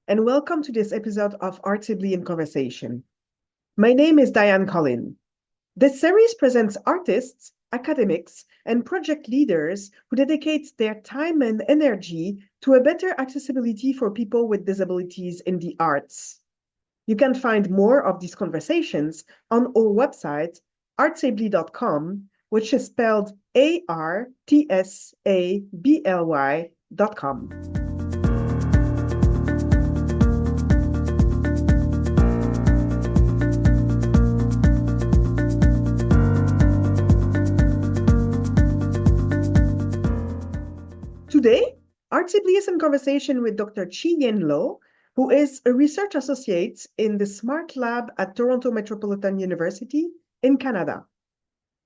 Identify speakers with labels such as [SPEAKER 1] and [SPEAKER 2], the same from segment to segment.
[SPEAKER 1] and welcome to this episode of Artibly in Conversation. My name is Diane Collin. This series presents artists, academics, and project leaders who dedicate their time and energy to a better accessibility for people with disabilities in the arts. You can find more of these conversations on our website, artsably.com, which is spelled artsably.com. Today, Artsibly is in conversation with Dr. Chi-Yen Lo, who is a research associate in the Smart Lab at Toronto Metropolitan University in Canada.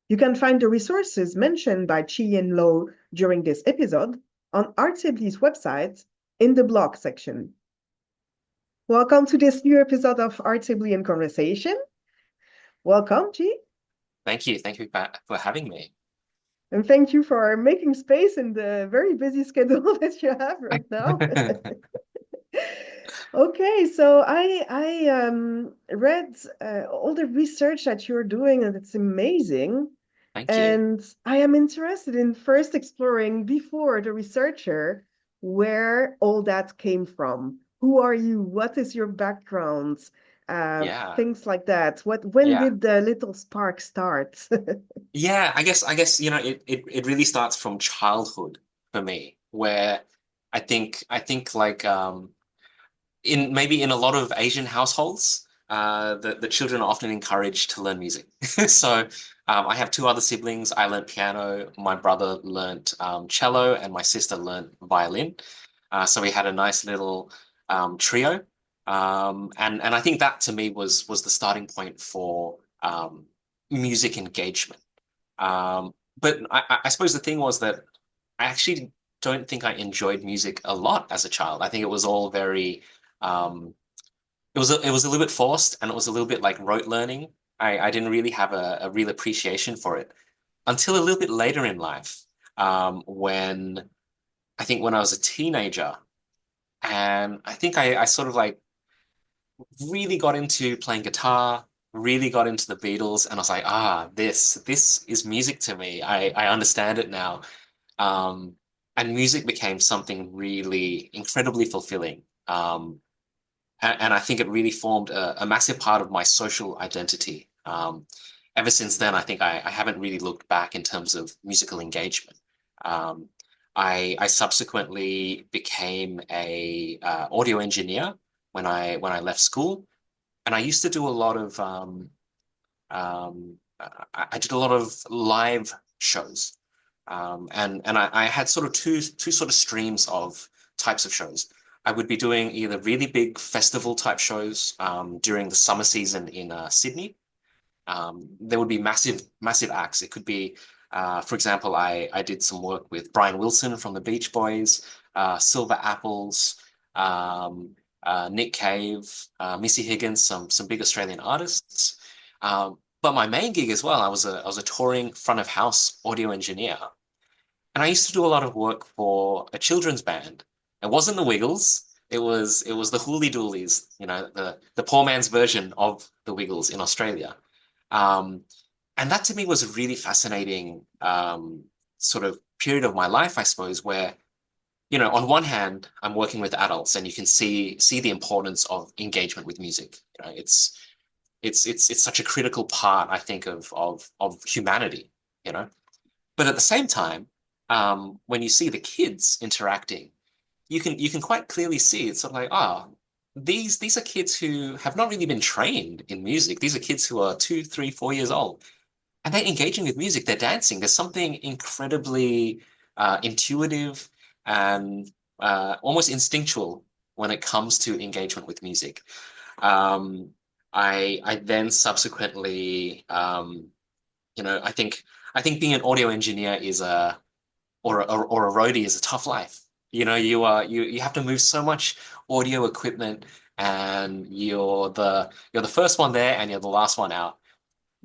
[SPEAKER 1] You can find the resources mentioned by Chi-Yen Lo during this episode on Artsibly's website in the blog section. Welcome to this new episode of Artsibly in Conversation. Welcome, Chi.
[SPEAKER 2] Thank you. Thank you for having me.
[SPEAKER 1] And thank you for making space in the very busy schedule that you have right now. Okay, so I read all the research that you're doing, and it's amazing.
[SPEAKER 2] Thank you.
[SPEAKER 1] And I am interested in first exploring before the researcher where all that came from. Who are you? What is your background?
[SPEAKER 2] Yeah.
[SPEAKER 1] Things like that. When
[SPEAKER 2] Yeah.
[SPEAKER 1] did the little spark start?
[SPEAKER 2] Yeah, I guess, it really starts from childhood for me, where I think like in maybe in a lot of Asian households, the children are often encouraged to learn music. So I have two other siblings. I learned piano, my brother learned cello, and my sister learned violin. So we had a nice little trio. And I think that to me was the starting point for music engagement. But I suppose the thing was that I actually don't think I enjoyed music a lot as a child. I think it was all very um, it was a little bit forced, and it was a little bit like rote learning. I didn't really have a real appreciation for it until a little bit later in life, when I think when I was a teenager, and I think I sort of like really got into playing guitar, really got into the Beatles, and I was like, this is music to me. I understand it now. Um, and music became something really incredibly fulfilling. And I think it really formed a massive part of my social identity. Ever since then, I think I haven't really looked back in terms of musical engagement. Um, I subsequently became a audio engineer when I left school, and I used to do a lot of I did a lot of live shows, and I had sort of two sort of streams of types of shows. I would be doing either really big festival type shows during the summer season in Sydney. There would be massive acts. It could be, for example, I did some work with Brian Wilson from the Beach Boys, Silver Apples, Nick Cave, Missy Higgins, some big Australian artists. But my main gig as well, I was a touring front of house audio engineer, and I used to do a lot of work for a children's band. It wasn't the Wiggles. It was the Hooly Doolies, the poor man's version of the Wiggles in Australia. Um, and that to me was a really fascinating sort of period of my life, I suppose, where, on one hand, I'm working with adults, and you can see the importance of engagement with music. It's such a critical part, I think, of humanity, you know. But at the same time, when you see the kids interacting, you can quite clearly see it's sort of like, these are kids who have not really been trained in music. These are kids who are 2, 3, 4 years old, and they're engaging with music. They're dancing. There's something incredibly intuitive and almost instinctual when it comes to engagement with music. Um, I then subsequently, I think being an audio engineer is a or a roadie is a tough life. You have to move so much audio equipment, and you're the first one there, and you're the last one out.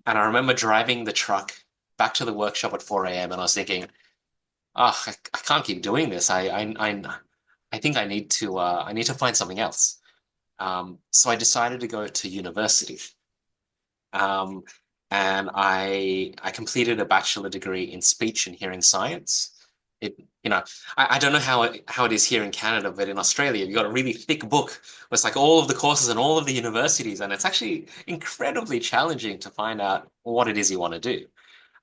[SPEAKER 2] And I remember driving the truck back to the workshop at 4 a.m. and I was thinking, I can't keep doing this. I think I need to find something else. So I decided to go to university. Um, and I completed a bachelor degree in speech and hearing science. It, you know, I don't know how it is here in Canada, but in Australia, you've got a really thick book where it's like all of the courses and all of the universities, and it's actually incredibly challenging to find out what it is you want to do.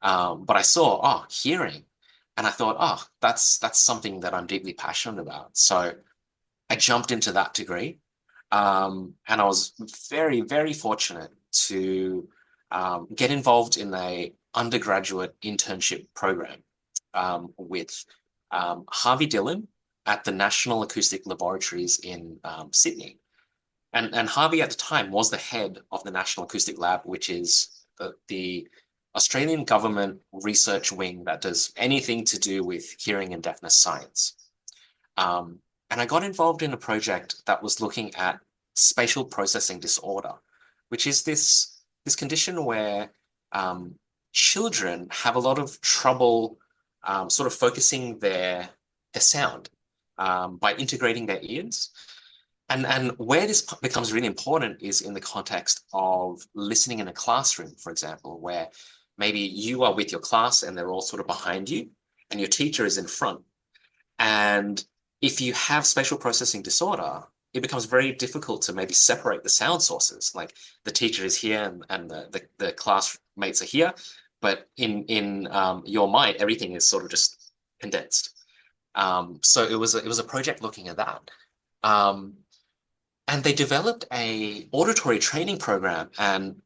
[SPEAKER 2] But I saw, oh, hearing, and I thought, oh, that's something that I'm deeply passionate about. So I jumped into that degree, and I was very, very fortunate to get involved in a undergraduate internship program with Harvey Dillon at the National Acoustic Laboratories in Sydney. And Harvey at the time was the head of the National Acoustic Lab, which is the Australian government research wing that does anything to do with hearing and deafness science. Um, and I got involved in a project that was looking at spatial processing disorder, which is this condition where um, children have a lot of trouble sort of focusing their sound by integrating their ears. And where this becomes really important is in the context of listening in a classroom, for example, where maybe you are with your class and they're all sort of behind you, and your teacher is in front. And if you have spatial processing disorder, it becomes very difficult to maybe separate the sound sources. Like the teacher is here and the classmates are here, but in your mind, everything is sort of just condensed. So it was a project looking at that. Um, and they developed a auditory training program, and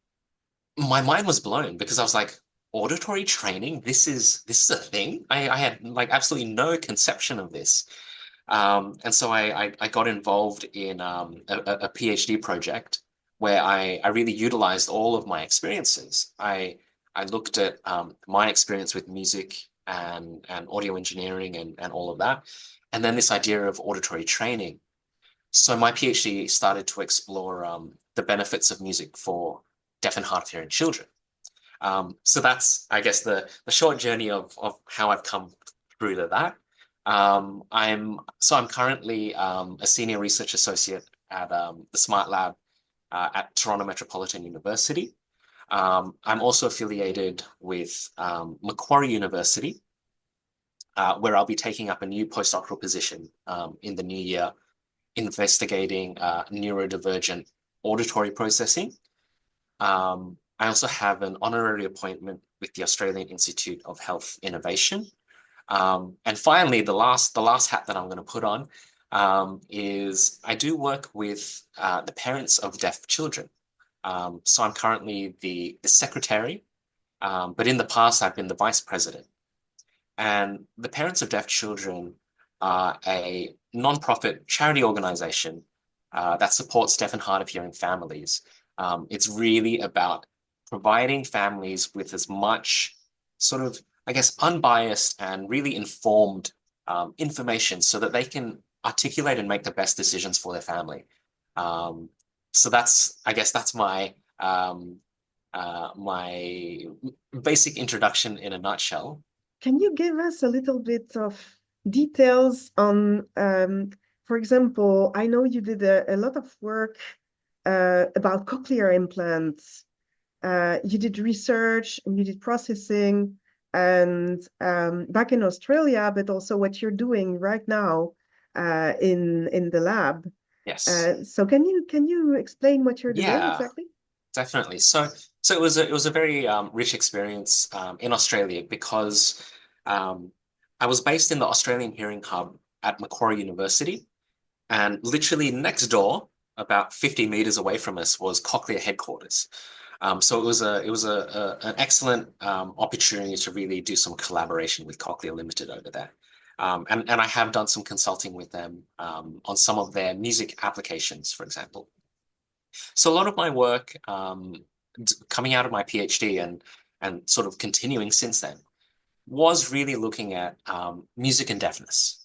[SPEAKER 2] my mind was blown because I was like, auditory training? This is a thing? I had like absolutely no conception of this. And so I got involved in a PhD project where I really utilized all of my experiences. I looked at my experience with music and audio engineering and all of that, and then this idea of auditory training. So my PhD started to explore the benefits of music for deaf and hard of hearing children. So that's, I guess, the short journey of how I've come through to that. I'm currently a senior research associate at the Smart Lab at Toronto Metropolitan University. I'm also affiliated with Macquarie University, where I'll be taking up a new postdoctoral position in the new year, investigating neurodivergent auditory processing. I also have an honorary appointment with the Australian Institute of Health Innovation. And finally, the last hat that I'm going to put on is I do work with the parents of deaf children. So I'm currently the secretary, but in the past I've been the vice president. And the Parents of Deaf Children are a non-profit charity organization that supports deaf and hard of hearing families. It's really about providing families with as much sort of, I guess, unbiased and really informed information so that they can articulate and make the best decisions for their family. So I guess that's my basic introduction in a nutshell.
[SPEAKER 1] Can you give us a little bit of details on, for example, I know you did a lot of work about cochlear implants. You did research and you did processing, and back in Australia, but also what you're doing right now in the lab.
[SPEAKER 2] Yes.
[SPEAKER 1] So can you explain what you're doing
[SPEAKER 2] Yeah,
[SPEAKER 1] exactly?
[SPEAKER 2] definitely. So it was a very rich experience in Australia because um, I was based in the Australian Hearing Hub at Macquarie University, and literally next door, about 50 meters away from us, was Cochlear headquarters. So it was an excellent opportunity to really do some collaboration with Cochlear Limited over there. And I have done some consulting with them on some of their music applications, for example. So a lot of my work coming out of my PhD and sort of continuing since then was really looking at music and deafness.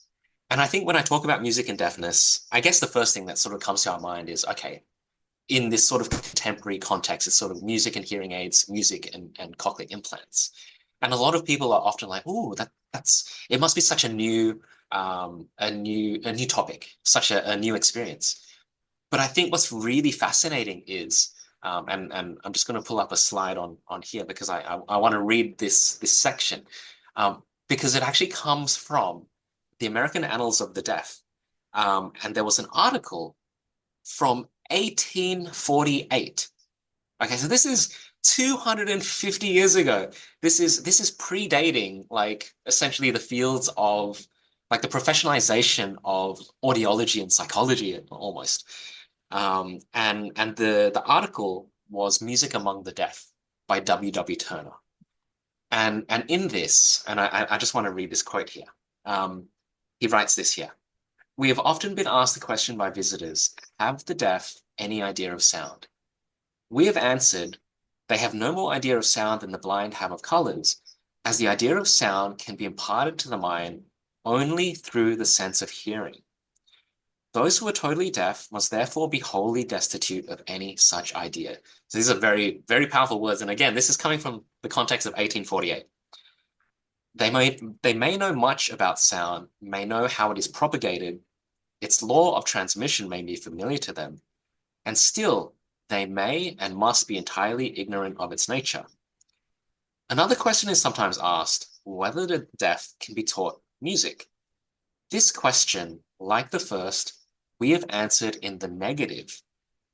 [SPEAKER 2] And I think when I talk about music and deafness, I guess the first thing that sort of comes to our mind is, okay, in this sort of contemporary context, it's sort of music and hearing aids, music and cochlear implants. And a lot of people are often like, "Oh, that's it must be such a new topic, such a new experience." But I think what's really fascinating is, and I'm just going to pull up a slide on here because I want to read this section, because it actually comes from the American Annals of the Deaf, and there was an article from 1848. Okay, so this is 250 years ago. This is predating like essentially the fields of like the professionalization of audiology and psychology almost. And the article was Music Among the Deaf by W. W. Turner. And in this, and I just want to read this quote here. He writes this here. We have often been asked the question by visitors, have the deaf any idea of sound? We have answered, they have no more idea of sound than the blind have of colors, as the idea of sound can be imparted to the mind only through the sense of hearing. Those who are totally deaf must therefore be wholly destitute of any such idea. So these are very, very powerful words. And again, this is coming from the context of 1848. They may know much about sound, may know how it is propagated, its law of transmission may be familiar to them, and still they may and must be entirely ignorant of its nature. Another question is sometimes asked, whether the deaf can be taught music. This question, like the first, we have answered in the negative,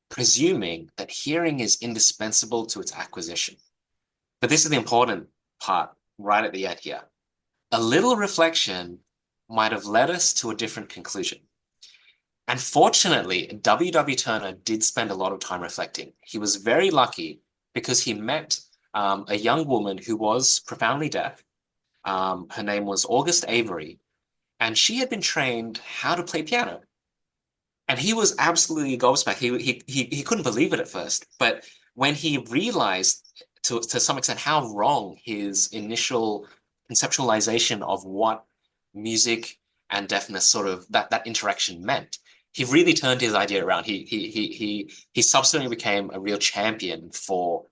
[SPEAKER 2] presuming that hearing is indispensable to its acquisition. But this is the important part right at the end here. A little reflection might have led us to a different conclusion. And fortunately, W. W. Turner did spend a lot of time reflecting. He was very lucky because he met a young woman who was profoundly deaf. Her name was August Avery, and she had been trained how to play piano. And he was absolutely gobsmacked. He couldn't believe it at first, but when he realized to some extent how wrong his initial conceptualization of what music and deafness sort of that interaction meant, he really turned his idea around. He subsequently became a real champion for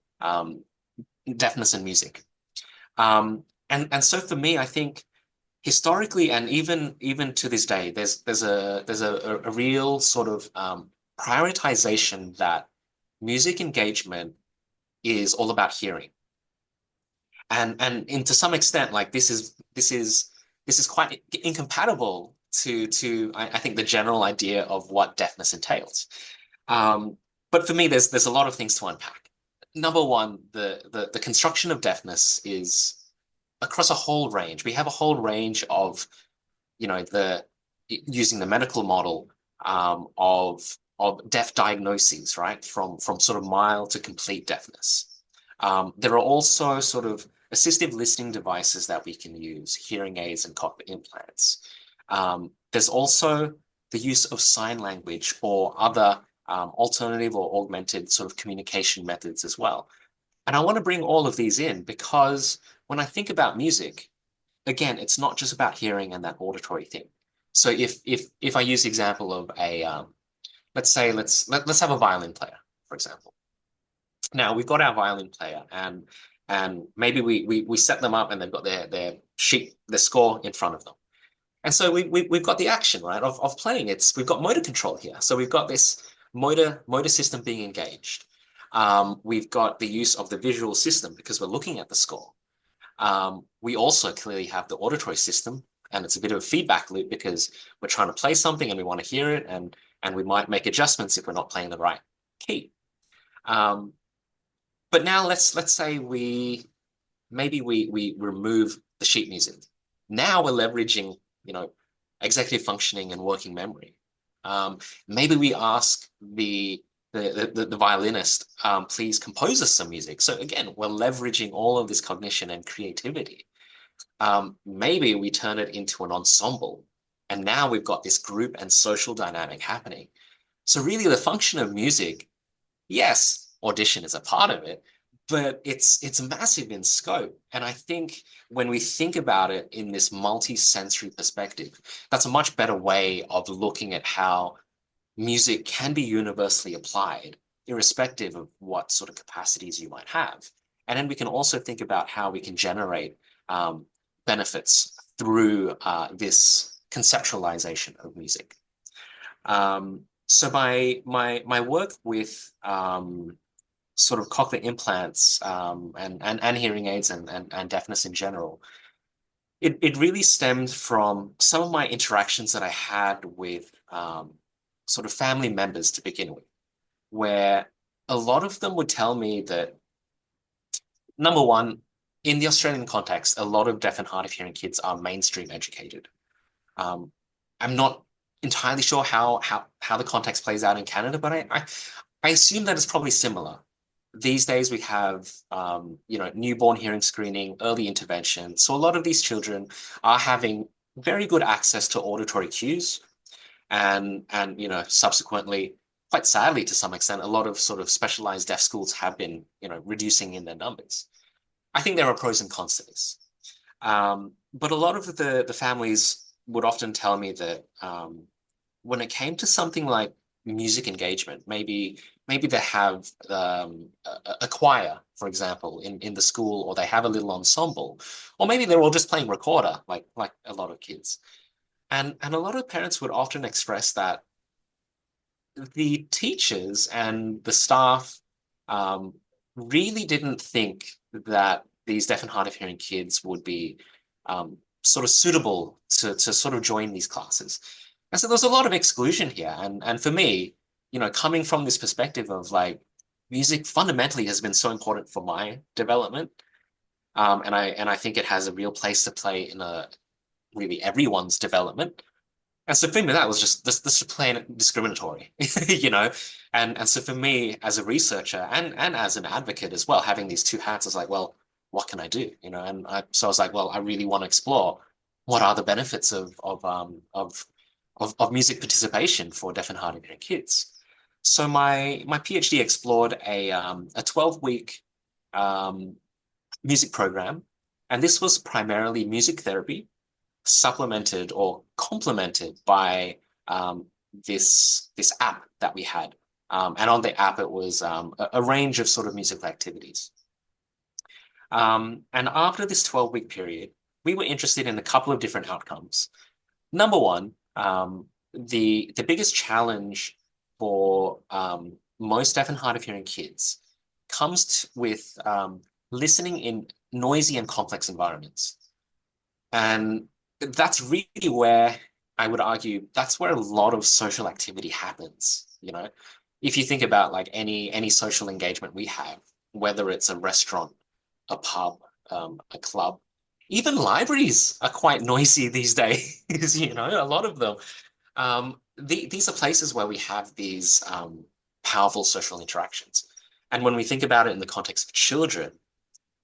[SPEAKER 2] deafness and music. And so for me, I think historically and even to this day, there's a real sort of prioritization that music engagement is all about hearing. And to some extent, like this is quite incompatible to I think the general idea of what deafness entails. But for me, there's a lot of things to unpack. Number one, the construction of deafness is across a whole range. We have a whole range of, using the medical model of deaf diagnoses, right? From sort of mild to complete deafness. There are also sort of assistive listening devices that we can use, hearing aids and cochlear implants. There's also the use of sign language or other alternative or augmented sort of communication methods as well. And I want to bring all of these in because when I think about music, again, it's not just about hearing and that auditory thing. So if I use the example of let's say let's have a violin player, for example. Now we've got our violin player and maybe we set them up and they've got their sheet, their score in front of them. And so we've got the action, right, of playing. We've got motor control here. So we've got this motor system being engaged. We've got the use of the visual system because we're looking at the score. We also clearly have the auditory system, and it's a bit of a feedback loop because we're trying to play something and we want to hear it, and we might make adjustments if we're not playing the right key. But now let's say maybe we remove the sheet music. Now we're leveraging, executive functioning and working memory. Maybe we ask the violinist, please compose us some music. So again, we're leveraging all of this cognition and creativity. Maybe we turn it into an ensemble, and now we've got this group and social dynamic happening. So really the function of music, yes, audition is a part of it, but it's massive in scope. And I think when we think about it in this multi-sensory perspective, that's a much better way of looking at how music can be universally applied, irrespective of what sort of capacities you might have. And then we can also think about how we can generate benefits through this conceptualization of music. So my work with sort of cochlear implants and hearing aids and deafness in general, it really stemmed from some of my interactions that I had with sort of family members to begin with, where a lot of them would tell me that number one, in the Australian context, a lot of deaf and hard of hearing kids are mainstream educated. Um, I'm not entirely sure how the context plays out in Canada, but I assume that it's probably similar. These days we have newborn hearing screening, early intervention. So a lot of these children are having very good access to auditory cues and subsequently, quite sadly to some extent, a lot of sort of specialized deaf schools have been, reducing in their numbers. I think there are pros and cons to this. But a lot of the families would often tell me that when it came to something like music engagement, maybe they have a choir, for example, in the school, or they have a little ensemble, or maybe they're all just playing recorder, like a lot of kids. And a lot of parents would often express that the teachers and the staff um, really didn't think that these deaf and hard of hearing kids would be sort of suitable to sort of join these classes. And so there's a lot of exclusion here. And for me, coming from this perspective of like music fundamentally has been so important for my development. And I think it has a real place to play in a really everyone's development. And so for me, that was just this plain discriminatory, you know. And so for me, as a researcher and as an advocate as well, having these two hats, I was like, well, what can I do? So I was like, well, I really want to explore what are the benefits of music participation for deaf and hard of hearing kids. So my PhD explored a 12-week um, music program, and this was primarily music therapy supplemented or complemented by this app that we had. And on the app, it was a range of sort of musical activities. And after this 12-week period, we were interested in a couple of different outcomes. Number one, the biggest challenge for most deaf and hard of hearing kids comes with listening in noisy and complex environments. And that's really where I would argue that's where a lot of social activity happens, If you think about like any social engagement we have, whether it's a restaurant, a pub, a club, even libraries are quite noisy these days, a lot of them. These are places where we have these powerful social interactions. And when we think about it in the context of children,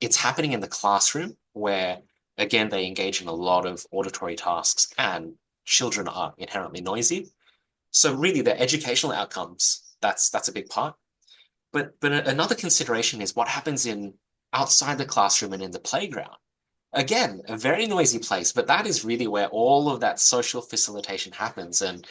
[SPEAKER 2] it's happening in the classroom where, again, they engage in a lot of auditory tasks and children are inherently noisy. So really the educational outcomes, that's a big part. But another consideration is what happens in outside the classroom and in the playground. Again, a very noisy place, but that is really where all of that social facilitation happens. And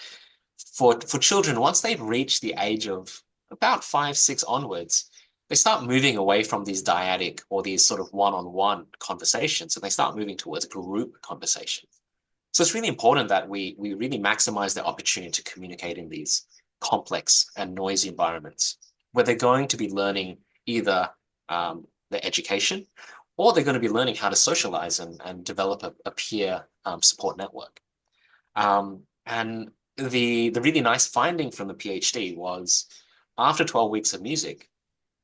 [SPEAKER 2] for children, once they've reached the age of about 5, 6 onwards, they start moving away from these dyadic or these sort of one-on-one conversations, and they start moving towards group conversations. So it's really important that we really maximize the opportunity to communicate in these complex and noisy environments where they're going to be learning either their education or they're going to be learning how to socialize and develop a peer support network. And the really nice finding from the PhD was after 12 weeks of music,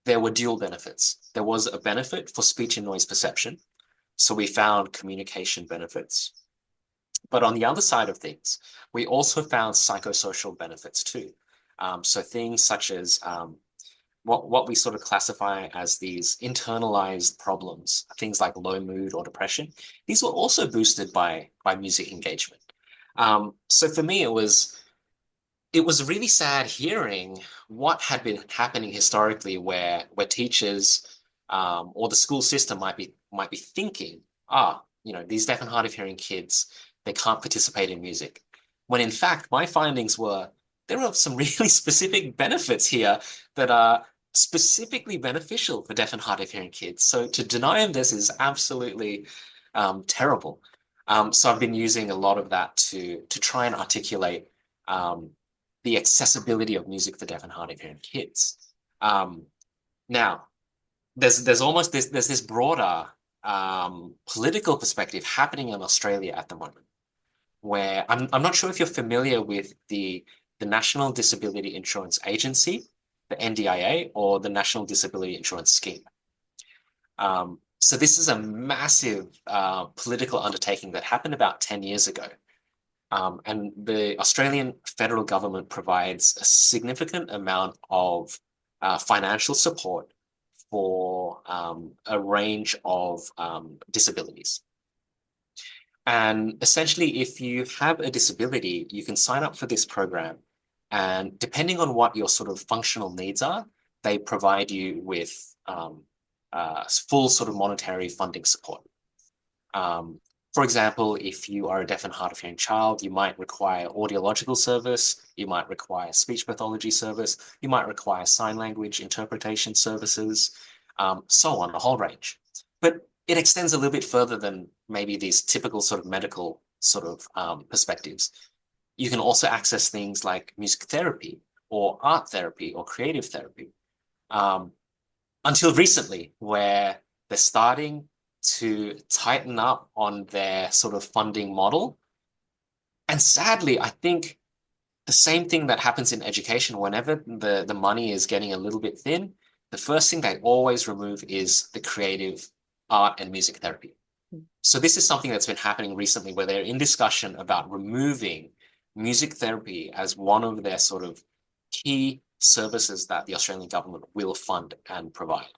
[SPEAKER 2] there were dual benefits. There was a benefit for speech and noise perception. So we found communication benefits. But on the other side of things, we also found psychosocial benefits too. So things such as what we sort of classify as these internalized problems, things like low mood or depression, these were also boosted by music engagement. So for me, it was really sad hearing what had been happening historically where teachers or the school system might be thinking, these deaf and hard of hearing kids, they can't participate in music. When in fact, my findings were there are some really specific benefits here that are specifically beneficial for deaf and hard of hearing kids. So to deny them this is absolutely terrible. So I've been using a lot of that to try and articulate the accessibility of music for deaf and hard of hearing kids. Now, there's this broader political perspective happening in Australia at the moment, where I'm not sure if you're familiar with the National Disability Insurance Agency, the NDIA, or the National Disability Insurance Scheme. So this is a massive political undertaking that happened about 10 years ago. And the Australian federal government provides a significant amount of financial support for a range of disabilities. And essentially, if you have a disability, you can sign up for this program. And depending on what your sort of functional needs are, they provide you with full sort of monetary funding support. For example, if you are a deaf and hard of hearing child, you might require audiological service, you might require speech pathology service, you might require sign language interpretation services, so on, a whole range. But it extends a little bit further than maybe these typical sort of medical sort of perspectives. You can also access things like music therapy or art therapy or creative therapy. Until recently, where they're starting to tighten up on their sort of funding model. And sadly, I think the same thing that happens in education, whenever the money is getting a little bit thin, the first thing they always remove is the creative art and music therapy. So this is something that's been happening recently where they're in discussion about removing music therapy as one of their sort of key services that the Australian government will fund and provide.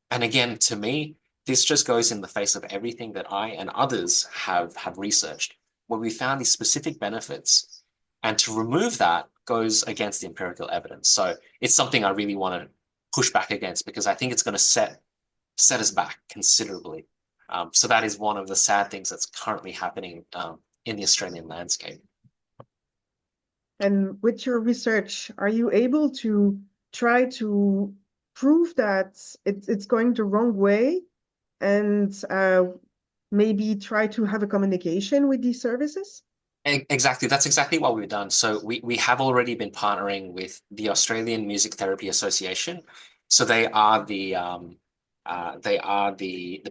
[SPEAKER 2] And again, to me, this just goes in the face of everything that I and others have researched, where we found these specific benefits. And to remove that goes against the empirical evidence. So it's something I really want to push back against because I think it's going to set us back considerably. So that is one of the sad things that's currently happening in the Australian landscape.
[SPEAKER 1] And with your research, are you able to try to prove that it's going the wrong way and maybe try to have a communication with these services?
[SPEAKER 2] Exactly. That's exactly what we've done. So we have already been partnering with the Australian Music Therapy Association. So they are the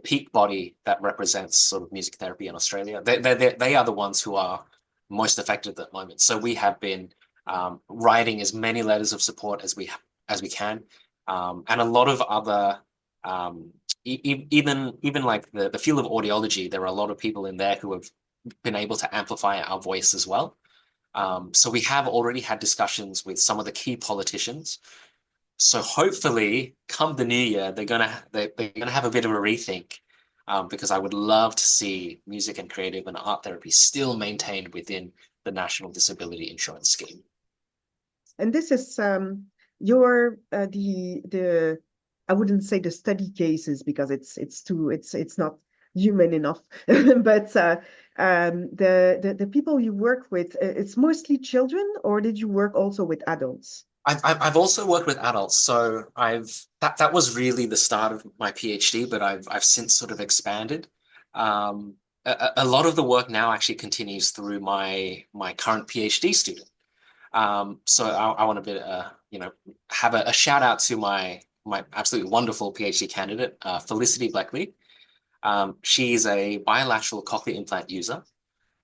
[SPEAKER 2] peak body that represents sort of music therapy in Australia. They are the ones who are most affected at the moment. So we have been writing as many letters of support as we can, and a lot of other even like the field of audiology. There are a lot of people in there who have been able to amplify our voice as well. So we have already had discussions with some of the key politicians. So hopefully, come the new year, they're gonna have a bit of a rethink, because I would love to see music and creative and art therapy still maintained within the National Disability Insurance Scheme.
[SPEAKER 1] And this is your the I wouldn't say the study cases because it's not human enough, but the people you work with, it's mostly children, or did you work also with adults?
[SPEAKER 2] I've also worked with adults, so that was really the start of my PhD, but I've since sort of expanded. A lot of the work now actually continues through my current PhD student. So I want to have a shout out to my absolutely wonderful PhD candidate, Felicity Bleckley. She's a bilateral cochlear implant user,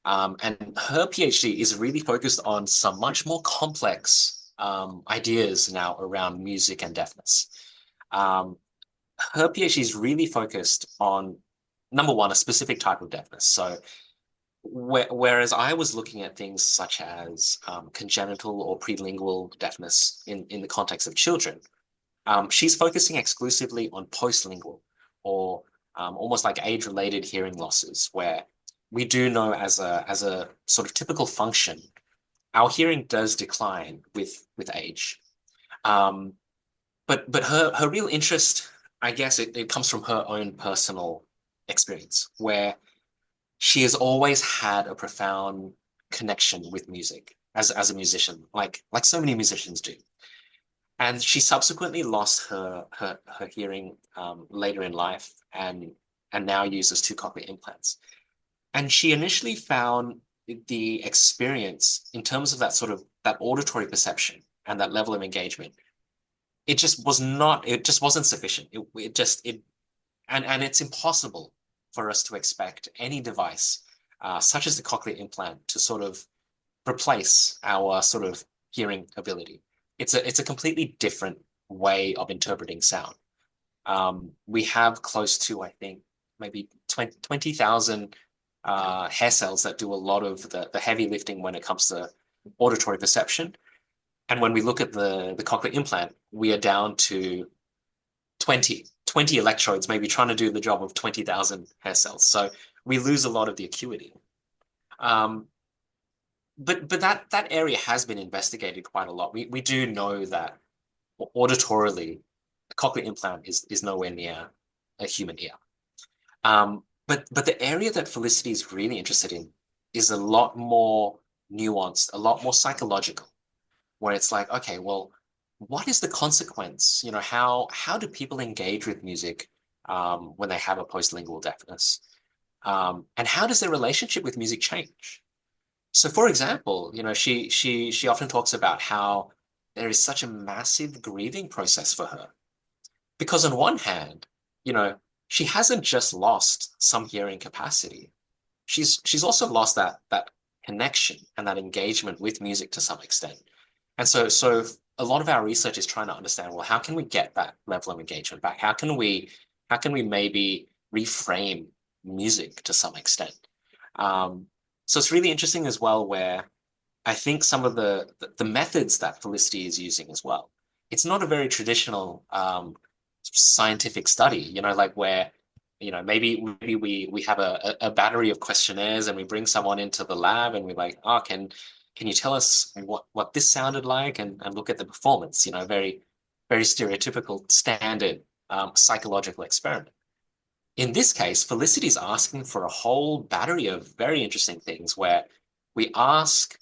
[SPEAKER 2] and her PhD is really focused on some much more complex ideas now around music and deafness. Her PhD is really focused on, number one, a specific type of deafness. So whereas I was looking at things such as congenital or prelingual deafness in the context of children, she's focusing exclusively on postlingual or almost like age-related hearing losses, where we do know as a sort of typical function, our hearing does decline with age. But her real interest, I guess it comes from her own personal experience, where she has always had a profound connection with music as a musician, like so many musicians do. And she subsequently lost her hearing later in life and now uses two cochlear implants. And she initially found the experience in terms of that sort of that auditory perception and that level of engagement, it just wasn't sufficient. And it's impossible for us to expect any device, such as the cochlear implant, to sort of replace our sort of hearing ability. It's a completely different way of interpreting sound. We have close to, I think, maybe 20,000 hair cells that do a lot of the heavy lifting when it comes to auditory perception. And when we look at the cochlear implant, we are down to 20 electrodes, maybe trying to do the job of 20,000 hair cells. So we lose a lot of the acuity. But that area has been investigated quite a lot. We do know that auditorily, a cochlear implant is nowhere near a human ear. But the area that Felicity is really interested in is a lot more nuanced, a lot more psychological, where it's like, okay, well, what is the consequence? You know, how do people engage with music when they have a postlingual deafness? And how does their relationship with music change? So, for example, you know, she often talks about how there is such a massive grieving process for her. Because on one hand, you know, she hasn't just lost some hearing capacity. She's also lost that connection and that engagement with music to some extent. And so a lot of our research is trying to understand, well, how can we get that level of engagement back? How can we maybe reframe music to some extent? So it's really interesting as well, where I think some of the methods that Felicity is using as well. It's not a very traditional scientific study, you know, like where, you know, maybe we have a battery of questionnaires and we bring someone into the lab and we're like, oh, can you tell us what this sounded like, and look at the performance, you know, very stereotypical standard psychological experiment. In this case, Felicity's asking for a whole battery of very interesting things, where we ask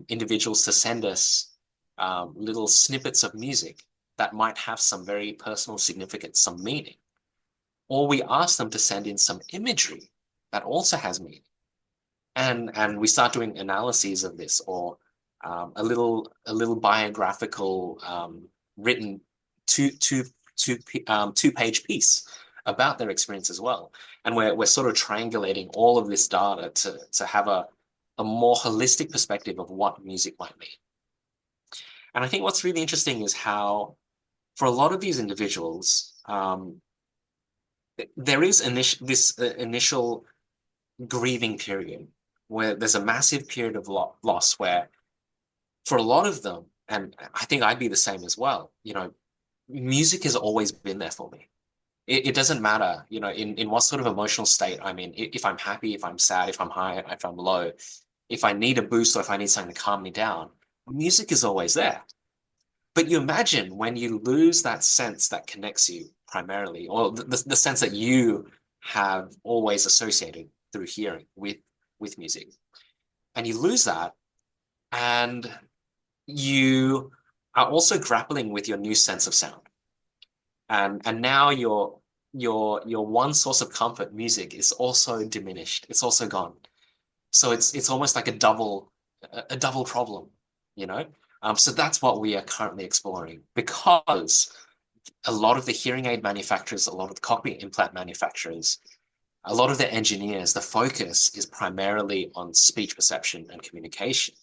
[SPEAKER 2] individuals to send us little snippets of music that might have some very personal significance, some meaning. Or we ask them to send in some imagery that also has meaning. And we start doing analyses of this, or a little biographical written two-page piece about their experience as well. And we're sort of triangulating all of this data to have a more holistic perspective of what music might mean. And I think what's really interesting is how, for a lot of these individuals, there is this initial grieving period where there's a massive period of loss, where for a lot of them, and I think I'd be the same as well, you know, music has always been there for me. It doesn't matter, you know, in what sort of emotional state I'm in, if I'm happy, if I'm sad, if I'm high, if I'm low, if I need a boost or if I need something to calm me down, music is always there. But you imagine when you lose that sense that connects you primarily, or the sense that you have always associated through hearing with music, and you lose that, and you are also grappling with your new sense of sound. And now your one source of comfort, music, is also diminished. It's also gone. So it's almost like a double problem, you know? So that's what we are currently exploring, because a lot of the hearing aid manufacturers, a lot of the cochlear implant manufacturers, a lot of the engineers, the focus is primarily on speech perception and communication.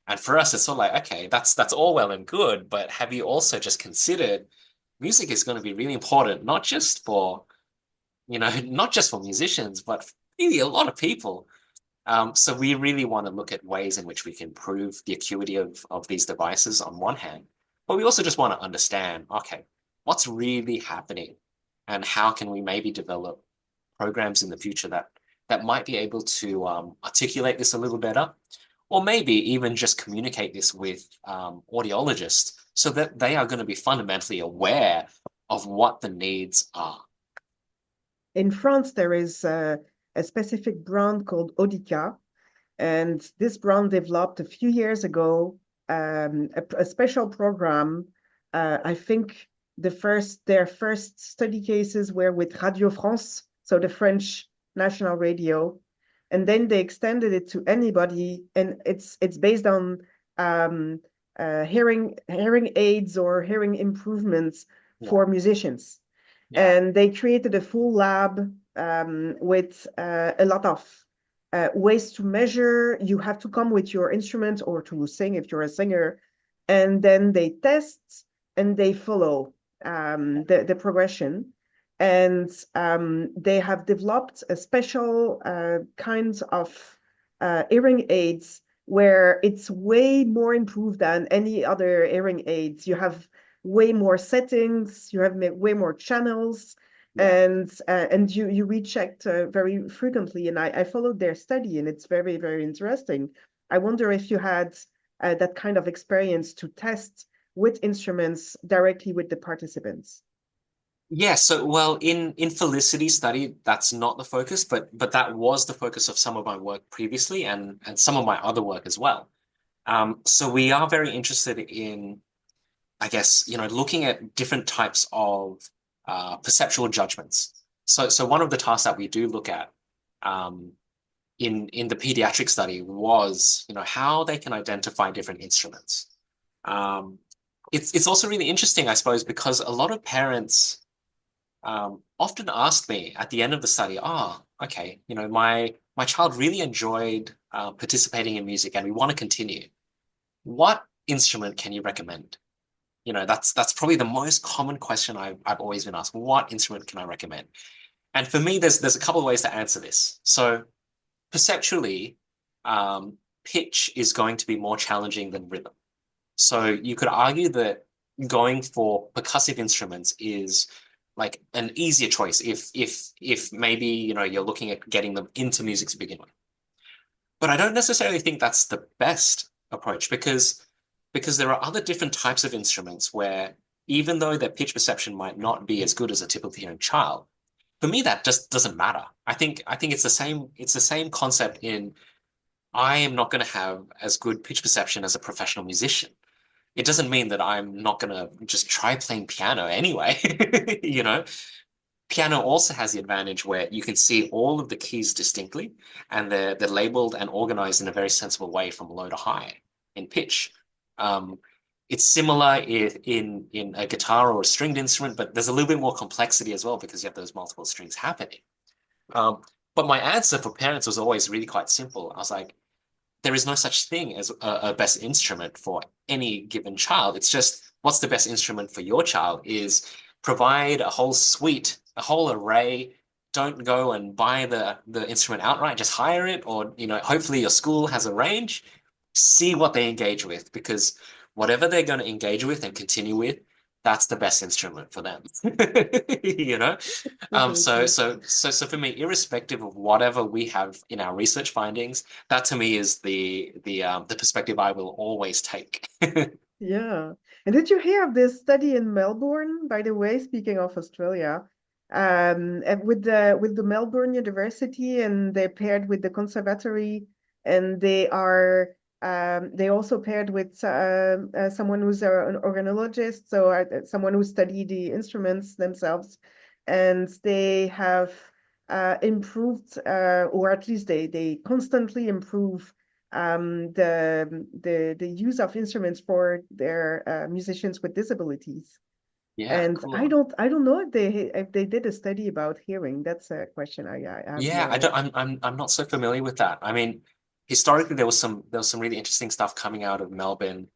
[SPEAKER 2] And for us, it's sort of like, okay, that's all well and good, but have you also just considered music is going to be really important, not just for, you know, not just for musicians, but really a lot of people. So we really want to look at ways in which we can improve the acuity of these devices on one hand, but we also just want to understand, okay, what's really happening, and how can we maybe develop programs in the future that might be able to articulate this a little better, or maybe even just communicate this with audiologists, so that they are going to be fundamentally aware of what the needs are.
[SPEAKER 1] In France, there is a specific brand called Audica, and this brand developed a few years ago a special program. I think their first study cases were with Radio France, so the French national radio, and then they extended it to anybody, and it's based on um, hearing aids or hearing improvements
[SPEAKER 2] Yeah.
[SPEAKER 1] for musicians.
[SPEAKER 2] Yeah.
[SPEAKER 1] And they created a full lab with a lot of ways to measure. You have to come with your instrument or to sing if you're a singer, and then they test and they follow the progression. And they have developed a special kinds of hearing aids where it's way more improved than any other hearing aids. You have way more settings, you have way more channels,
[SPEAKER 2] Yeah.
[SPEAKER 1] and you rechecked very frequently. And I followed their study, and it's very, very interesting. I wonder if you had that kind of experience to test with instruments directly with the participants.
[SPEAKER 2] Yeah, so well, in Felicity's study, that's not the focus, but that was the focus of some of my work previously and some of my other work as well. So we are very interested in, I guess, looking at different types of perceptual judgments. So one of the tasks that we do look at um, in the pediatric study was, how they can identify different instruments. Um, it's also really interesting, I suppose, because a lot of parents often asked me at the end of the study, oh, okay, my child really enjoyed participating in music and we want to continue. What instrument can you recommend? That's probably the most common question I've always been asked. What instrument can I recommend? And for me, there's a couple of ways to answer this. So perceptually, pitch is going to be more challenging than rhythm. So you could argue that going for percussive instruments is like an easier choice if maybe you're looking at getting them into music to begin with. But I don't necessarily think that's the best approach because there are other different types of instruments where even though their pitch perception might not be as good as a typical hearing child, for me that just doesn't matter. I think it's the same concept in I am not going to have as good pitch perception as a professional musician. It doesn't mean that I'm not going to just try playing piano anyway. You know, Piano also has the advantage where you can see all of the keys distinctly, and they're labeled and organized in a very sensible way from low to high in pitch. Um, it's similar in a guitar or a stringed instrument, but there's a little bit more complexity as well because you have those multiple strings happening. Um, but my answer for parents was always really quite simple. I was like, there is no such thing as a best instrument for any given child. It's just what's the best instrument for your child is provide a whole suite, a whole array. Don't go and buy the instrument outright, just hire it, or hopefully your school has a range. See what they engage with, because whatever they're going to engage with and continue with, that's the best instrument for them. You know? So
[SPEAKER 1] Definitely.
[SPEAKER 2] so so so for me, irrespective of whatever we have in our research findings, that to me is the perspective I will always take.
[SPEAKER 1] Yeah. And did you hear of this study in Melbourne, by the way, speaking of Australia, and with the Melbourne University, and they paired with the conservatory, and they also paired with someone who's an organologist, so someone who studied the instruments themselves, and they have improved, or at least they constantly improve the use of instruments for their musicians with disabilities.
[SPEAKER 2] Yeah,
[SPEAKER 1] And I
[SPEAKER 2] cool.
[SPEAKER 1] don't I don't know if they did a study about hearing. That's a question I have
[SPEAKER 2] Yeah, I
[SPEAKER 1] no.
[SPEAKER 2] don't. I'm not so familiar with that. I mean, historically there was some really interesting stuff coming out of Melbourne.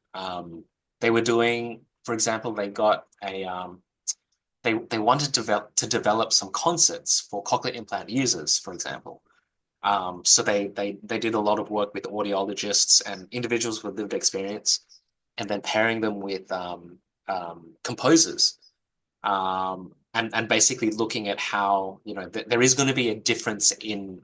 [SPEAKER 2] They were doing, for example, they got a they wanted to develop some concerts for cochlear implant users, for example. So they did a lot of work with audiologists and individuals with lived experience, and then pairing them with composers, and basically looking at how there is going to be a difference in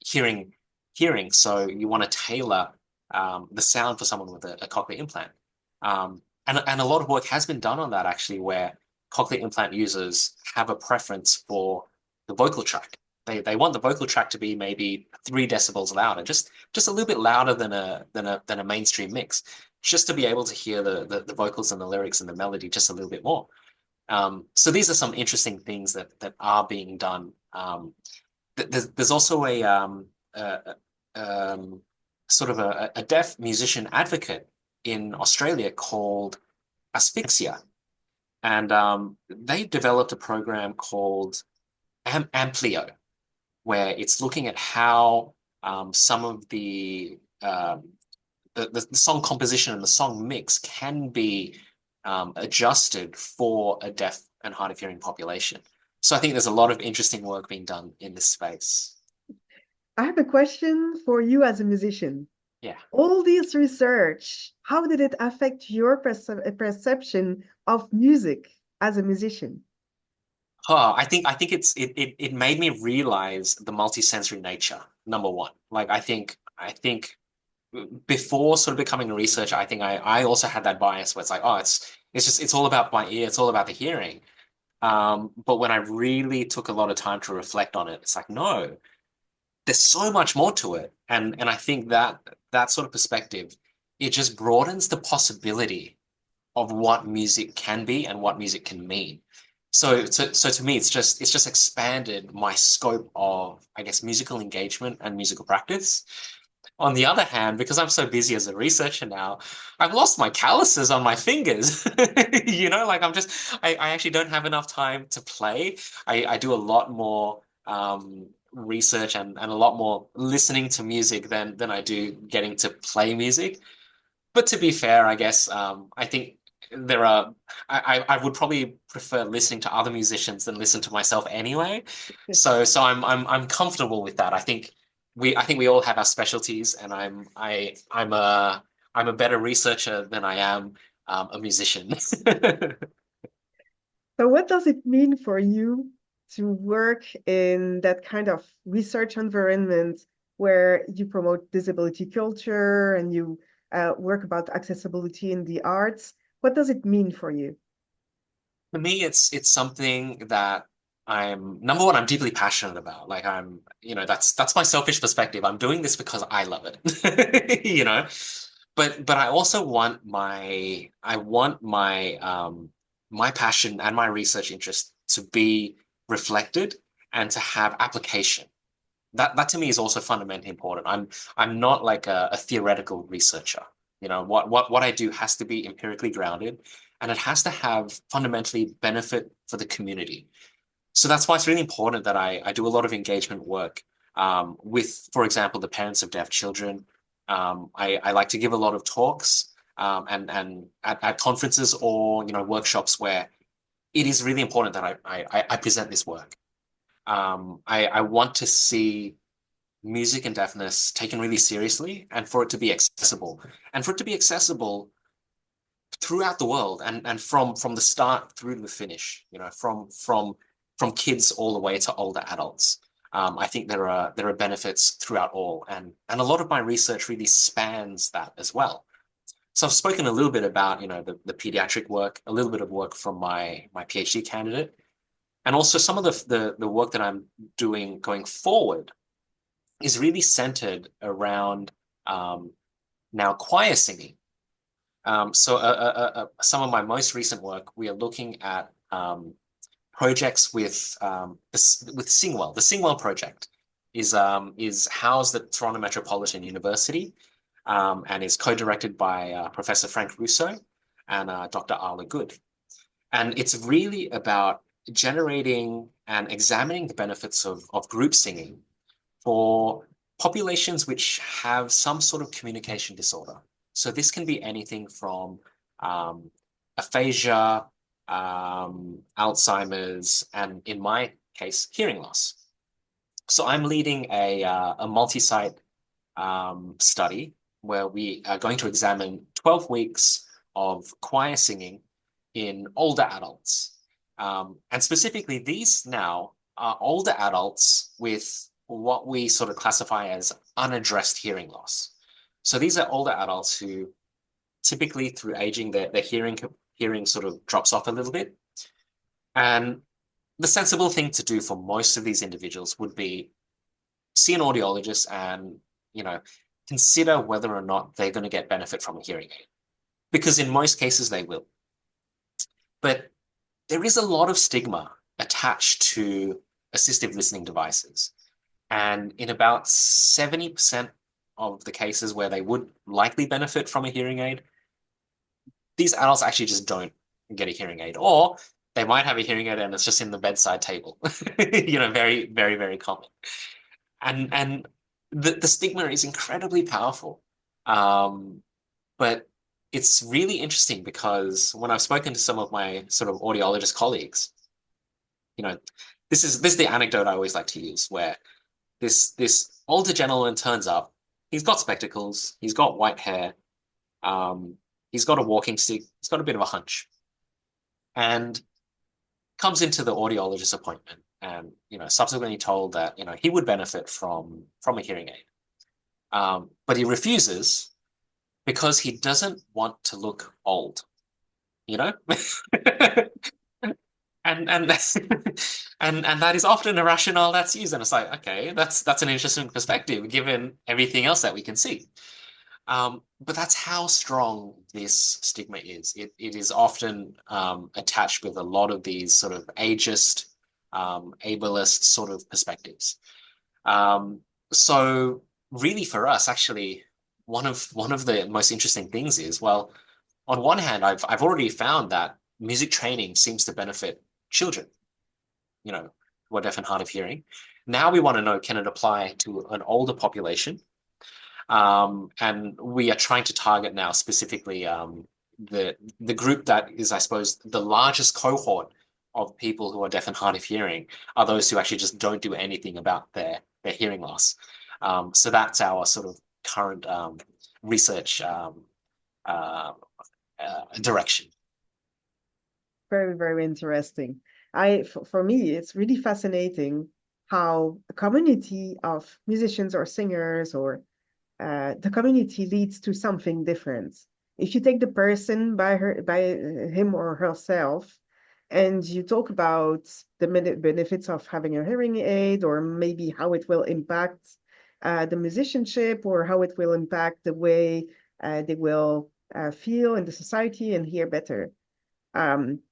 [SPEAKER 2] hearing hearing. So you want to tailor the sound for someone with a cochlear implant. And a lot of work has been done on that actually, where cochlear implant users have a preference for the vocal track. They want the vocal track to be maybe 3 decibels louder, just a little bit louder than a mainstream mix, just to be able to hear the vocals and the lyrics and the melody just a little bit more. So these are some interesting things that are being done. There's also a sort of a deaf musician advocate in Australia called Asphyxia. And they developed a program called Amplio, where it's looking at how some of the song composition and the song mix can be adjusted for a deaf and hard of hearing population. So I think there's a lot of interesting work being done in this space.
[SPEAKER 1] I have a question for you as a musician.
[SPEAKER 2] Yeah.
[SPEAKER 1] All this research, how did it affect your perception of music as a musician?
[SPEAKER 2] Oh, I think it made me realize the multisensory nature, number one. Like I think before sort of becoming a researcher, I think I also had that bias where it's like, oh, it's all about my ear, it's all about the hearing. But when I really took a lot of time to reflect on it, it's like, no, there's so much more to it. And I think that that sort of perspective, it just broadens the possibility of what music can be and what music can mean. So to me, it's just expanded my scope of, I guess, musical engagement and musical practice. On the other hand, because I'm so busy as a researcher now, I've lost my calluses on my fingers. Like I actually don't have enough time to play. I do a lot more research and a lot more listening to music than I do getting to play music. But to be fair, I guess I think there are I would probably prefer listening to other musicians than listen to myself anyway. So I'm comfortable with that. I think we all have our specialties, and I'm a better researcher than I am a musician.
[SPEAKER 1] So what does it mean for you to work in that kind of research environment where you promote disability culture and you work about accessibility in the arts? What does it mean for you?
[SPEAKER 2] For me, it's something that I'm number one, I'm deeply passionate about. Like that's my selfish perspective. I'm doing this because I love it. But I also want my passion and my research interest to be reflected and to have application. That to me is also fundamentally important. I'm not like a theoretical researcher. What I do has to be empirically grounded, and it has to have fundamentally benefit for the community. So that's why it's really important that I do a lot of engagement work with, for example, the parents of deaf children. I like to give a lot of talks and at conferences or workshops where it is really important that I present this work. I want to see music and deafness taken really seriously and for it to be accessible. And for it to be accessible throughout the world and from the start through to the finish, from kids all the way to older adults. I think there are benefits throughout all, and a lot of my research really spans that as well. So I've spoken a little bit about the pediatric work, a little bit of work from my PhD candidate, and also some of the work that I'm doing going forward is really centered around now choir singing. Some of my most recent work, we are looking at projects with Singwell. The Singwell project is housed at Toronto Metropolitan University and is co-directed by Professor Frank Russo and Dr. Arla Good. And it's really about generating and examining the benefits of group singing for populations which have some sort of communication disorder. So this can be anything from aphasia, Alzheimer's, and in my case, hearing loss. So I'm leading a multi-site study where we are going to examine 12 weeks of choir singing in older adults. And specifically, these now are older adults with what we sort of classify as unaddressed hearing loss. So these are older adults who typically through aging, their hearing sort of drops off a little bit. And the sensible thing to do for most of these individuals would be see an audiologist and, consider whether or not they're going to get benefit from a hearing aid. Because in most cases they will. But there is a lot of stigma attached to assistive listening devices. And in about 70% of the cases where they would likely benefit from a hearing aid, these adults actually just don't get a hearing aid, or they might have a hearing aid and it's just in the bedside table. Very, very, very common. And the stigma is incredibly powerful. Um, but it's really interesting because when I've spoken to some of my sort of audiologist colleagues, you know, this is the anecdote I always like to use, where this older gentleman turns up, he's got spectacles, he's got white hair, um, he's got a walking stick, he's got a bit of a hunch, and comes into the audiologist appointment and subsequently told that he would benefit from a hearing aid. But he refuses because he doesn't want to look old, you know? And and that is often a rationale that's used. And it's like, okay, that's an interesting perspective given everything else that we can see. But that's how strong this stigma is. It is often attached with a lot of these sort of ageist, ableist sort of perspectives. Um, so really for us, actually, one of the most interesting things is, well, on one hand, I've already found that music training seems to benefit children, who are deaf and hard of hearing. Now we want to know, can it apply to an older population? And we are trying to target now specifically the group that is, I suppose, the largest cohort of people who are deaf and hard of hearing are those who actually just don't do anything about their hearing loss. So that's our sort of current research uh, direction.
[SPEAKER 1] Very, very interesting. For me, it's really fascinating how a community of musicians or singers or the community leads to something different. If you take the person by him or herself, and you talk about the benefits of having a hearing aid, or maybe how it will impact the musicianship, or how it will impact the way they will feel in the society and hear better.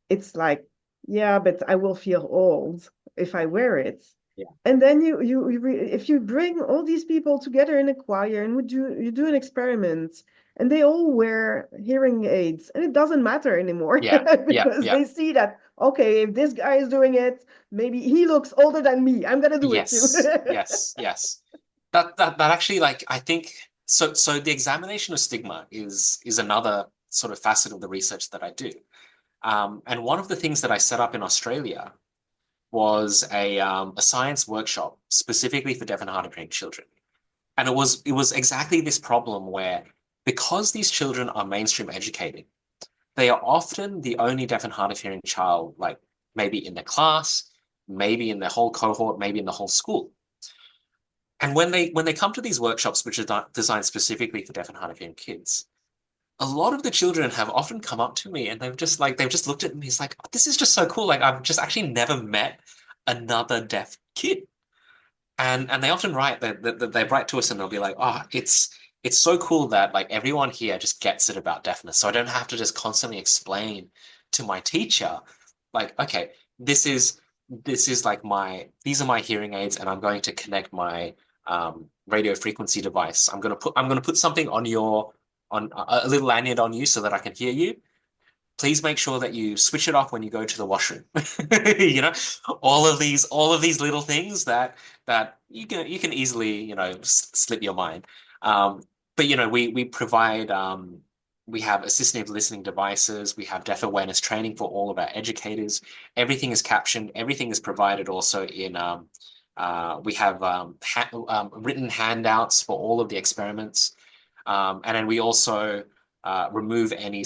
[SPEAKER 1] It's like, yeah, but I will feel old if I wear it.
[SPEAKER 2] Yeah.
[SPEAKER 1] And then if you bring all these people together in a choir and you do an experiment, and they all wear hearing aids, and it doesn't matter anymore
[SPEAKER 2] Yeah, yeah,
[SPEAKER 1] because
[SPEAKER 2] yeah.
[SPEAKER 1] they see that, okay, if this guy is doing it, maybe he looks older than me. I'm gonna do it too.
[SPEAKER 2] Yes, yes, yes. That actually, like, I think so. So the examination of stigma is another sort of facet of the research that I do. And one of the things that I set up in Australia was a science workshop specifically for deaf and hard of hearing children. And it was exactly this problem where, because these children are mainstream educated, they are often the only deaf and hard of hearing child, like maybe in their class, maybe in their whole cohort, maybe in the whole school. And when they come to these workshops, which are designed specifically for deaf and hard of hearing kids, a lot of the children have often come up to me and they've just looked at me. It's like, this is just so cool. Like, I've just actually never met another deaf kid. And they often write that they write to us and they'll be like, oh, it's so cool that like everyone here just gets it about deafness. So I don't have to just constantly explain to my teacher, like, okay, this is like these are my hearing aids, and I'm going to connect my radio frequency device. I'm gonna put something on a little lanyard on you so that I can hear you. Please make sure that you switch it off when you go to the washroom. You know, all of these little things that you can easily, slip your mind. But we provide we have assistive listening devices, we have deaf awareness training for all of our educators. Everything is captioned, everything is provided also in we have written handouts for all of the experiments. And then we also remove any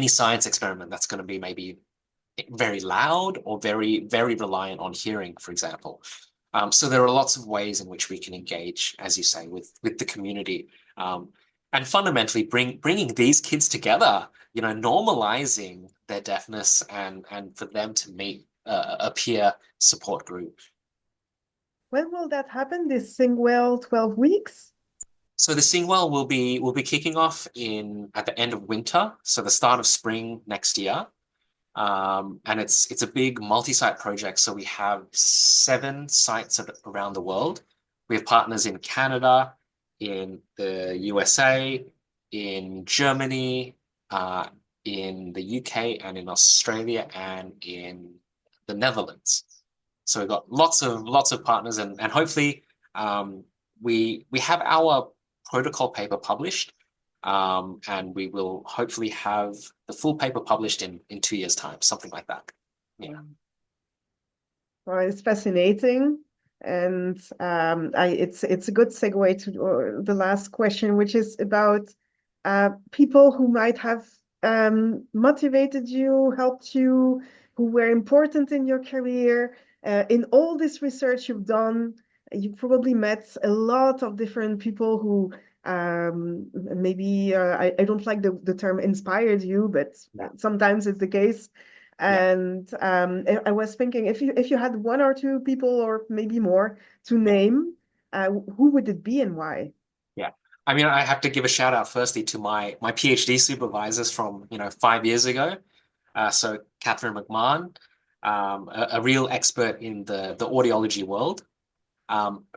[SPEAKER 2] science experiment that's going to be maybe very loud or very, very reliant on hearing, for example. So there are lots of ways in which we can engage, as you say, with the community, and fundamentally bringing these kids together, normalizing their deafness and for them to meet a peer support group.
[SPEAKER 1] When will that happen? This Singwell 12 weeks?
[SPEAKER 2] So the Singwell will be kicking off at the end of winter, so the start of spring next year. And it's a big multi-site project. So we have 7 sites around the world We have partners in Canada, in the USA, in Germany, uh, in the UK, and in Australia, and in the Netherlands. So we've got lots of partners, and hopefully we have our protocol paper published, and we will hopefully have the full paper published in 2 years' time, something like that. Yeah.
[SPEAKER 1] Well, it's fascinating, and it's a good segue to the last question, which is about people who might have motivated you, helped you, who were important in your career. In all this research you've done, you probably met a lot of different people who maybe I don't like the term inspired you, but sometimes it's the case. And I was thinking if you had one or two people or maybe more to name, who would it be and why?
[SPEAKER 2] Yeah. I mean, I have to give a shout out firstly to my PhD supervisors from, 5 years ago. So Catherine McMahon, a real expert in the audiology world.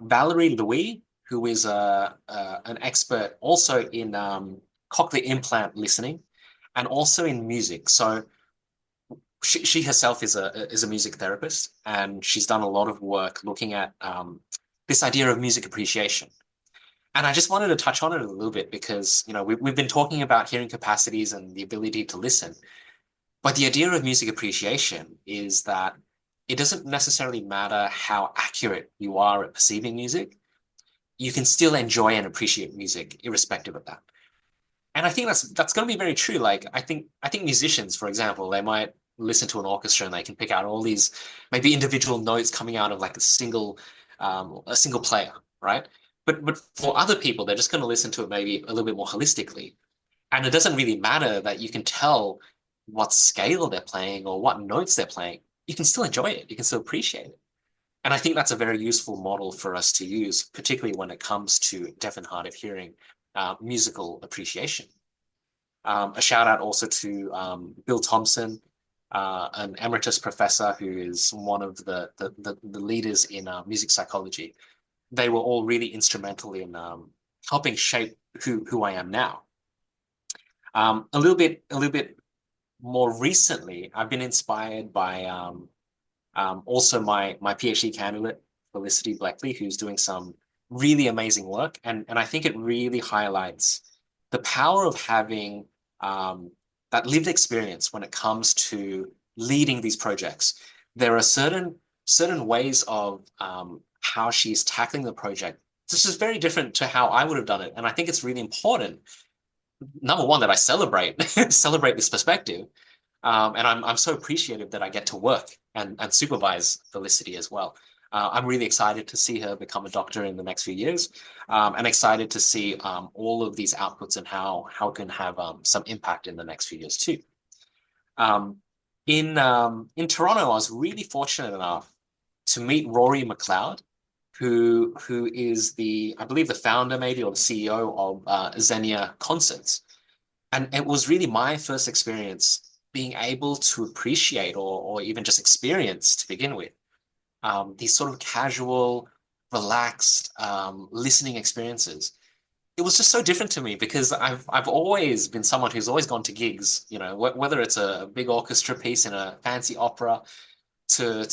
[SPEAKER 2] Valerie Louis, who is an expert also in cochlear implant listening and also in music. So she herself is a music therapist, and she's done a lot of work looking at this idea of music appreciation. And I just wanted to touch on it a little bit because, we've been talking about hearing capacities and the ability to listen. But the idea of music appreciation is that it doesn't necessarily matter how accurate you are at perceiving music. You can still enjoy and appreciate music irrespective of that. And I think that's going to be very true. Like I think musicians, for example, they might listen to an orchestra and they can pick out all these maybe individual notes coming out of like a single player, right? But for other people, they're just going to listen to it maybe a little bit more holistically. And it doesn't really matter that you can tell what scale they're playing or what notes they're playing. You can still enjoy it. You can still appreciate it. And I think that's a very useful model for us to use, particularly when it comes to deaf and hard of hearing musical appreciation. A shout out also to Bill Thompson, an emeritus professor who is one of the leaders in music psychology. They were all really instrumental in helping shape who I am now. A little bit more recently, I've been inspired by also my PhD candidate, Felicity Bleckley, who's doing some really amazing work. And I think it really highlights the power of having that lived experience when it comes to leading these projects. There are certain ways of how she's tackling the project. This is very different to how I would have done it. And I think it's really important, number one, that I celebrate this perspective. And I'm so appreciative that I get to work and supervise Felicity as well. I'm really excited to see her become a doctor in the next few years, and excited to see all of these outputs and how it can have some impact in the next few years too. Um, in Toronto, I was really fortunate enough to meet Rory McLeod, who is I believe the founder maybe or the CEO of Xenia Concerts. And it was really my first experience being able to appreciate or even just experience to begin with these sort of casual, relaxed listening experiences. It was just so different to me because I've always been someone who's always gone to gigs, whether it's a big orchestra piece in a fancy opera to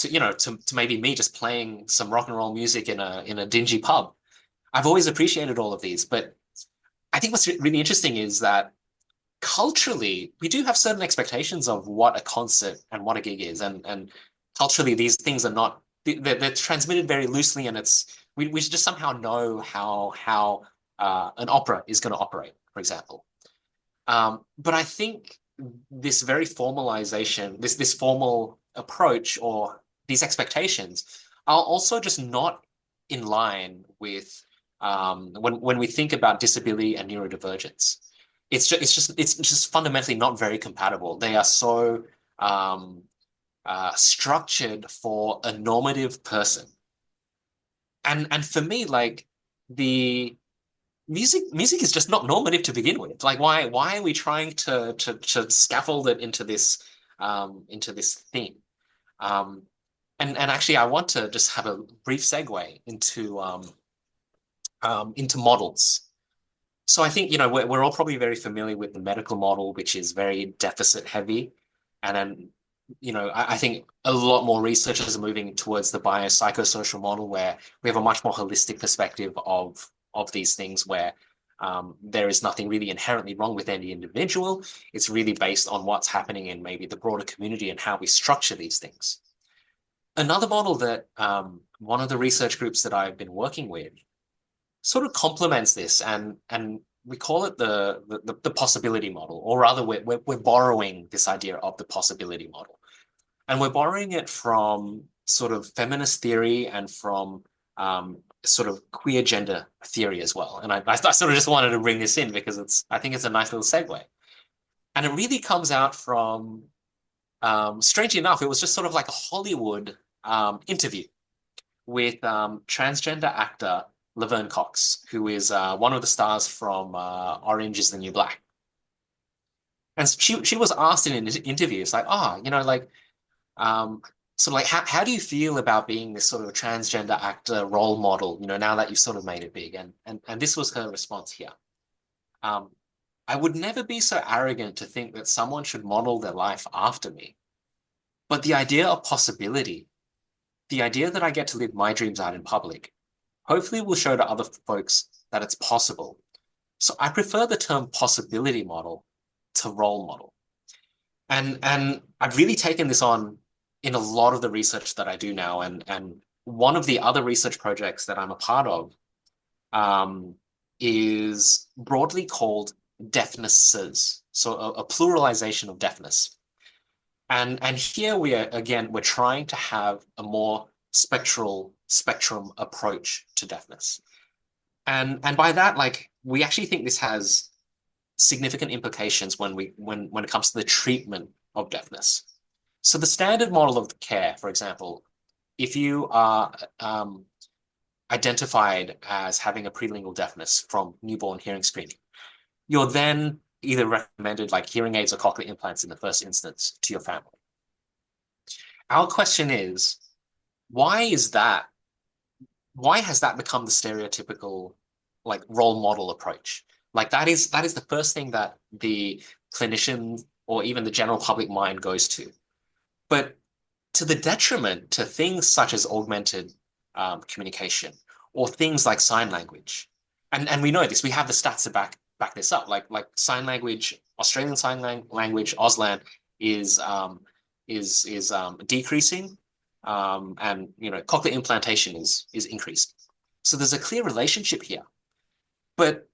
[SPEAKER 2] maybe me just playing some rock and roll music in a dingy pub. I've always appreciated all of these, but I think what's really interesting is that culturally, we do have certain expectations of what a concert and what a gig is, and culturally, these things are not they're transmitted very loosely, and we should just somehow know how an opera is going to operate, for example. But I think this very formalization, this formal approach, or these expectations are also just not in line with when we think about disability and neurodivergence. It's just fundamentally not very compatible. They are so structured for a normative person. And for me, like the music is just not normative to begin with. Like why are we trying to scaffold it into this theme? And actually I want to just have a brief segue into into models. So I think, we're all probably very familiar with the medical model, which is very deficit heavy. And then, I think a lot more researchers are moving towards the biopsychosocial model where we have a much more holistic perspective of these things where there is nothing really inherently wrong with any individual. It's really based on what's happening in maybe the broader community and how we structure these things. Another model that one of the research groups that I've been working with sort of complements this, and we call it the possibility model, or rather we're borrowing this idea of the possibility model, and we're borrowing it from sort of feminist theory and from sort of queer gender theory as well. And I sort of just wanted to bring this in because I think it's a nice little segue, and it really comes out from strangely enough, it was just sort of like a Hollywood interview with transgender actor Laverne Cox, who is one of the stars from Orange is the New Black. And she was asked in an interview, it's like, like, sort of like, how do you feel about being this sort of transgender actor role model, now that you've sort of made it big? And this was her response here. I would never be so arrogant to think that someone should model their life after me. But the idea of possibility, the idea that I get to live my dreams out in public, hopefully will show to other folks that it's possible. So I prefer the term possibility model to role model. And I've really taken this on in a lot of the research that I do now. And one of the other research projects that I'm a part of is broadly called deafnesses. So a pluralization of deafness. And here we're trying to have a more spectrum approach to deafness. And by that, like, we actually think this has significant implications when it comes to the treatment of deafness. So the standard model of care, for example, if you are identified as having a prelingual deafness from newborn hearing screening, you're then either recommended like hearing aids or cochlear implants in the first instance to your family. Our question is, why is that? Why has that become the stereotypical like role model approach? Like that is the first thing that the clinician or even the general public mind goes to. But to the detriment to things such as augmented communication or things like sign language. And we know this, we have the stats to back this up. Like sign language, Australian Sign Language, Auslan is decreasing, and cochlear implantation is increasing. So there's a clear relationship here, but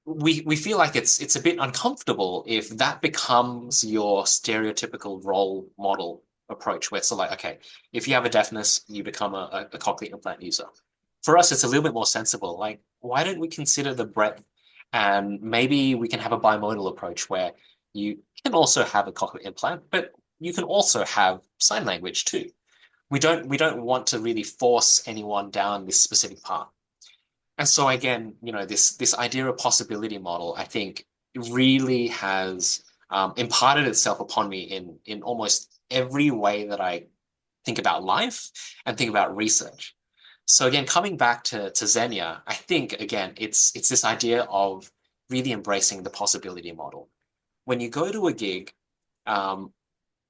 [SPEAKER 2] we feel like it's a bit uncomfortable if that becomes your stereotypical role model approach, where it's like, okay, if you have a deafness, you become a cochlear implant user. For us, it's a little bit more sensible. Like, why don't we consider the breadth, and maybe we can have a bimodal approach where you can also have a cochlear implant, but you can also have sign language too. We don't want to really force anyone down this specific path. And so again, this idea of possibility model, I think, really has imparted itself upon me in almost every way that I think about life and think about research. So again, coming back to Xenia, I think again it's this idea of really embracing the possibility model. When you go to a gig,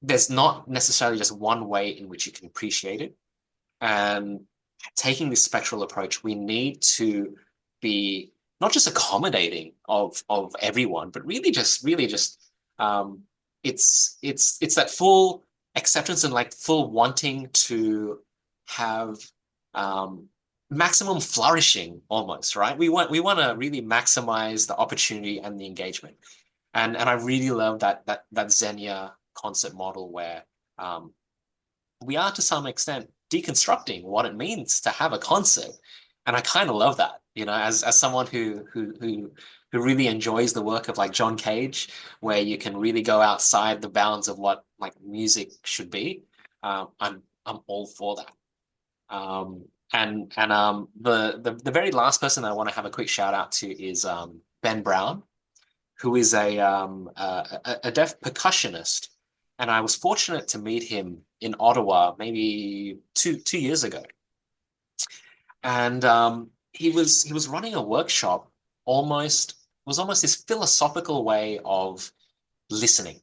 [SPEAKER 2] there's not necessarily just one way in which you can appreciate it. And taking this spectral approach, we need to be not just accommodating of everyone, but really just it's that full acceptance and like full wanting to have maximum flourishing almost, right? We want to really maximize the opportunity and the engagement. And I really love that Xenia concept model where we are to some extent deconstructing what it means to have a concert. And I kind of love that, as someone who really enjoys the work of like John Cage, where you can really go outside the bounds of what like music should be. I'm all for that. The very last person I want to have a quick shout out to is Ben Brown, who is a deaf percussionist. And I was fortunate to meet him in Ottawa maybe two years ago. And he was running a workshop was almost this philosophical way of listening.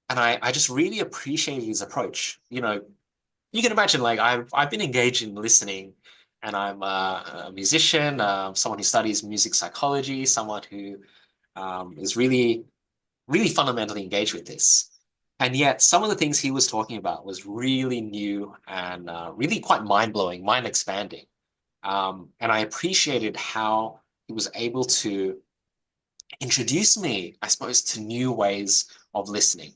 [SPEAKER 2] And I just really appreciated his approach. You know, you can imagine like I've been engaged in listening, and I'm a musician, someone who studies music psychology, someone who is really fundamentally engaged with this. And yet, some of the things he was talking about was really new and really quite mind-blowing, mind-expanding. And I appreciated how he was able to introduce me, I suppose, to new ways of listening.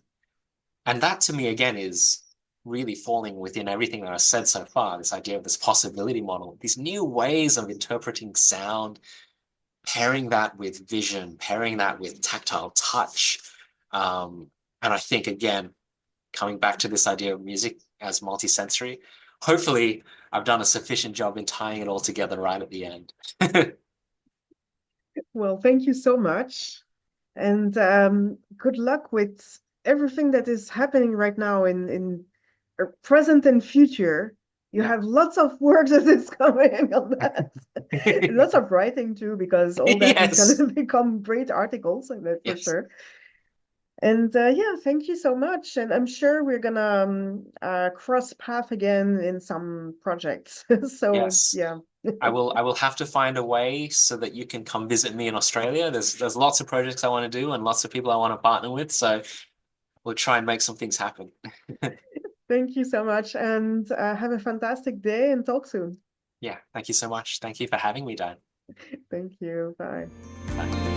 [SPEAKER 2] And that to me, again, is really falling within everything that I've said so far, this idea of this possibility model, these new ways of interpreting sound, pairing that with vision, pairing that with tactile touch. And I think, again, coming back to this idea of music as multisensory, hopefully I've done a sufficient job in tying it all together right at the end.
[SPEAKER 1] Well, thank you so much. And good luck with everything that is happening right now in present and future. You
[SPEAKER 2] Yeah.
[SPEAKER 1] have lots of work that is coming on that. Lots of writing too, because all that is
[SPEAKER 2] Yes.
[SPEAKER 1] going to become great articles, and that for
[SPEAKER 2] Yes.
[SPEAKER 1] sure. And yeah, thank you so much. And I'm sure we're gonna cross path again in some projects. So
[SPEAKER 2] Yes.
[SPEAKER 1] yeah.
[SPEAKER 2] I will have to find a way so that you can come visit me in Australia. There's lots of projects I want to do and lots of people I want to partner with. So we'll try and make some things happen.
[SPEAKER 1] Thank you so much, and have a fantastic day and talk soon.
[SPEAKER 2] Yeah, thank you so much. Thank you for having me, Dan.
[SPEAKER 1] Thank you. Bye.
[SPEAKER 2] Bye.